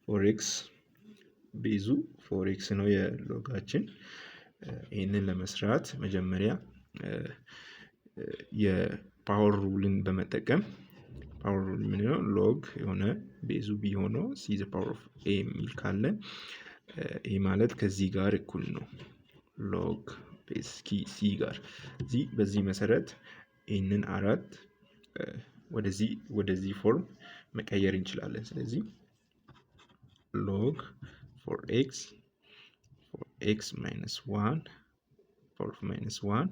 ፎር ኤክስ ቤዙ ፎር ኤክስ ነው የሎጋችን። ይህንን ለመስራት መጀመሪያ የፓወር ሩልን በመጠቀም ፓወር ሩል ምንድነው? ሎግ የሆነ ቤዙ ቢ ሆኖ ሲ ዘ ፓወር ኦፍ ኤ የሚል ካለ ይህ ማለት ከዚህ ጋር እኩል ነው። ሎግ ቤዝ ሲ ጋር በዚህ መሰረት ይህንን አራት ወደዚህ ፎርም መቀየር እንችላለን። ስለዚህ ሎግ ፎር ኤክስ ማይነስ ዋን ፓወር ኦፍ ማይነስ ዋን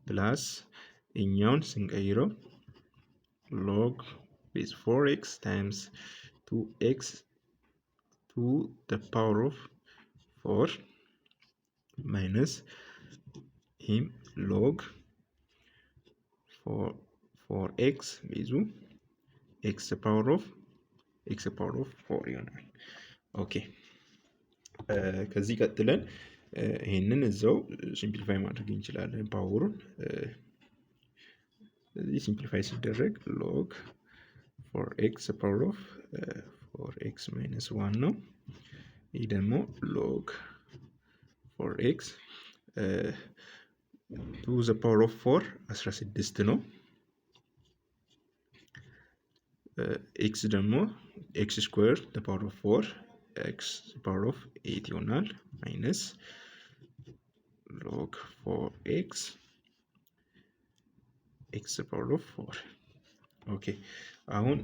ፕላስ እኛውን ስንቀይረው ሎግ ቤዝ 4x ታይምስ 2x ቱ the power of 4 ማይነስ ይህም ሎግ 4x ቤዙ x ፓወር ኦፍ 4 ይሆናል። ኦኬ ከዚህ ቀጥለን ይህንን እዛው ሲምፕሊፋይ ማድረግ እንችላለን ፓወሩን። ስለዚህ ሲምፕሊፋይ ሲደረግ ሎግ 4x ፓወር ኦፍ 4x ማይነስ 1 ነው። ይህ ደግሞ ሎግ 4x ቱ ዘ ፓወር ኦፍ 4 16 ነው። ኤክስ ደግሞ ኤክስ ስኩዌር ዘ ፓወር ኦፍ 4 ኤክስ ፓወር ኦፍ 8 ይሆናል ማይነስ ሎግ 4x ኤክስ ፓወር ኦፍ 4። ኦኬ አሁን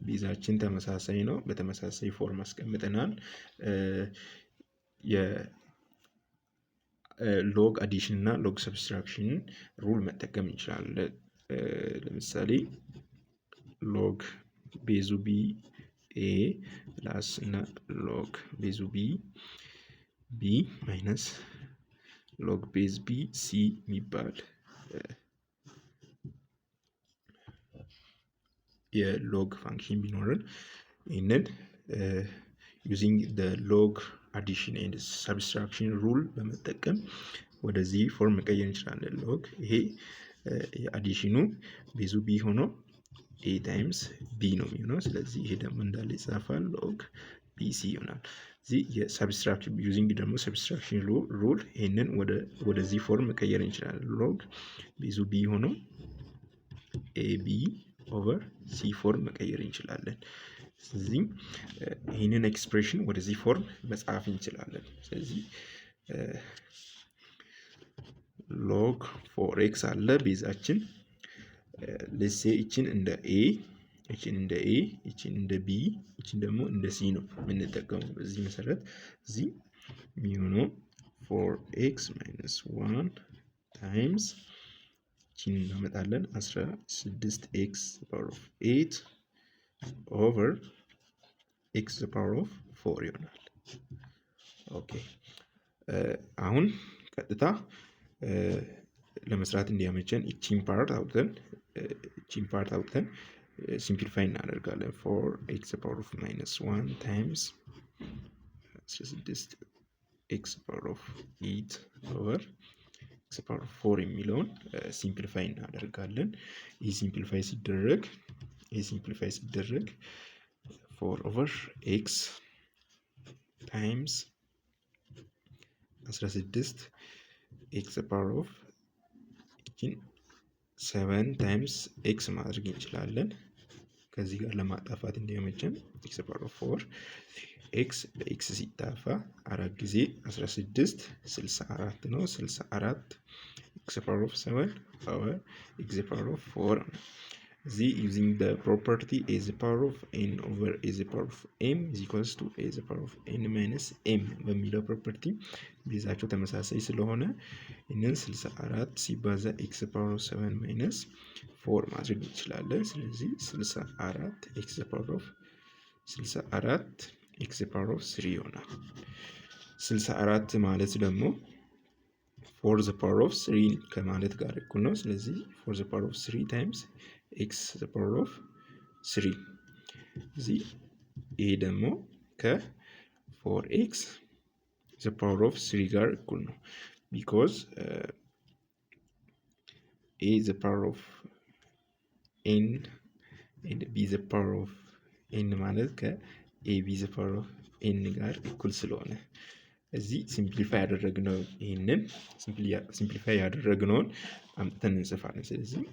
ቤዛችን ተመሳሳይ ነው። በተመሳሳይ ፎርም አስቀምጠናል። የሎግ አዲሽን እና ሎግ ሰብስትራክሽን ሩል መጠቀም እንችላለን። ለምሳሌ ሎግ ቤዙ ቢ ኤ ፕላስ እና ሎግ ቤዙ ቢ ማይነስ ሎግ ቤዝ ቢ ሲ የሚባል የሎግ ፋንክሽን ቢኖርን ይህንን ዩዚንግ ሎግ አዲሽን ኤንድ ሰብስትራክሽን ሩል በመጠቀም ወደዚህ ፎርም መቀየር እንችላለን። ሎግ ይሄ የአዲሽኑ ቤዙ ቢ ሆኖ ኤ ታይምስ ቢ ነው የሚሆነው። ስለዚህ ይሄ ደግሞ እንዳለ ይጻፋል ሎግ ቢሲ ይሆናል። እዚህ የሰብስትራክሽን ዩዚንግ ደግሞ ሰብስትራክሽን ሩል ይሄንን ወደዚህ ፎርም መቀየር እንችላለን። ሎግ ቤዙ ቢ ሆኖ ኤቢ ኦቨር ሲ ፎርም መቀየር እንችላለን። ስለዚህ ይህንን ኤክስፕሬሽን ወደዚህ ፎርም መጻፍ እንችላለን። ስለዚህ ሎግ 4x አለ ቤዛችን። ለሴ ይችን እንደ ኤ ይችን እንደ ቢ ይችን ደግሞ እንደ ሲ ነው የምንጠቀመው። በዚህ መሰረት እዚህ የሚሆነው 4x ማይነስ 1 ታይምስ ይችን እናመጣለን 16x ፓወር ኦፍ 8 ኦቨር ኤክስ ፓወር ኦፍ 4 ይሆናል። ኦኬ አሁን ቀጥታ ለመስራት እንዲያመቸን ይቺን ፓርት አውጥተን ሲምፕሊፋይ እናደርጋለን። 4x ፓወር ኦፍ ማይነስ 1 ታይምስ 16x ፓወር ኦፍ 8 ኦቨር x ፓወር ኦፍ 4 የሚለውን ሲምፕሊፋይ እናደርጋለን። ይህ ሲምፕሊፋይ ሲደረግ 4 ኦቨር x ታይምስ 16 ኤክስ ፓወር ኦፍ 7 ታይምስ ኤክስ ማድረግ እንችላለን። ከዚህ ጋር ለማጣፋት እንዲያመቸን ኤክስ ፓወር ኦፍ 4 ኤክስ በኤክስ ሲጣፋ 4 ጊዜ 16 64 ነው። 64 ኤክስ ፓወር ኦፍ 7 ኦቨር ኤክስ ፓወር ኦፍ 4 ነው። እዚህ ዩዚንግ the property a the power of n over a the power of m is equals to a the power of n minus m በሚለው ፕሮፐርቲ ቤዛቸው ተመሳሳይ ስለሆነ ይህንን 64 ሲባዛ ኤክስ ፓወር ኦፍ 7 ማይነስ 4 ማድረግ እንችላለን። ስለዚህ 64 ኤክስ ፓወር ኦፍ 3 ይሆናል። 64 ማለት ደግሞ 4 the power of 3 ከማለት ጋር እኩል ነው። ስለዚህ 4 the power of 3 ታይምስ x the power of 3 እዚህ ይሄ ደግሞ ከ4x the power of 3 ጋር እኩል ነው። because a the power of n and b the power of n ማለት ኤቢ ዘ ፓወር ኦፍ ኤን ጋር እኩል ስለሆነ እዚህ ሲምፕሊፋይ ያደረግነው ይህንን ሲምፕሊፋይ ያደረግነውን አምጥተን እንጽፋለን። ስለዚህ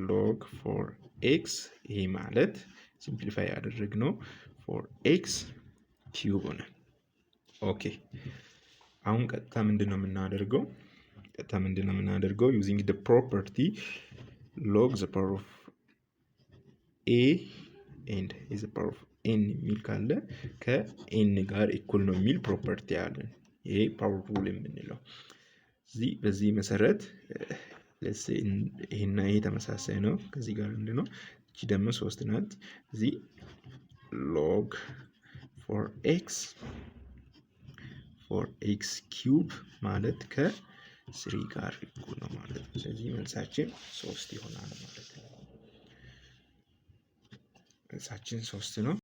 ሎግ ፎር ኤክስ ይሄ ማለት ሲምፕሊፋይ ያደረግነው ፎር ኤክስ ኪዩብ ሆነ። ኦኬ አሁን ቀጥታ ምንድነው የምናደርገው? ዩዚንግ the property log the power of a and is the power of n የሚል ካለ ከኤን ጋር እኩል ነው የሚል ፕሮፐርቲ አለን። ይሄ ፓወር ሩል የምንለው በዚህ መሰረት ይሄና ይሄ ተመሳሳይ ነው ከዚህ ጋር ምንድነው እቺ ደግሞ 3 ናት። እዚህ log for x ኪዩብ ማለት ከ3 ጋር እኩል ነው ማለት ነው። ስለዚህ መልሳችን 3 ይሆናል ማለት ነው። መልሳችን 3 ነው።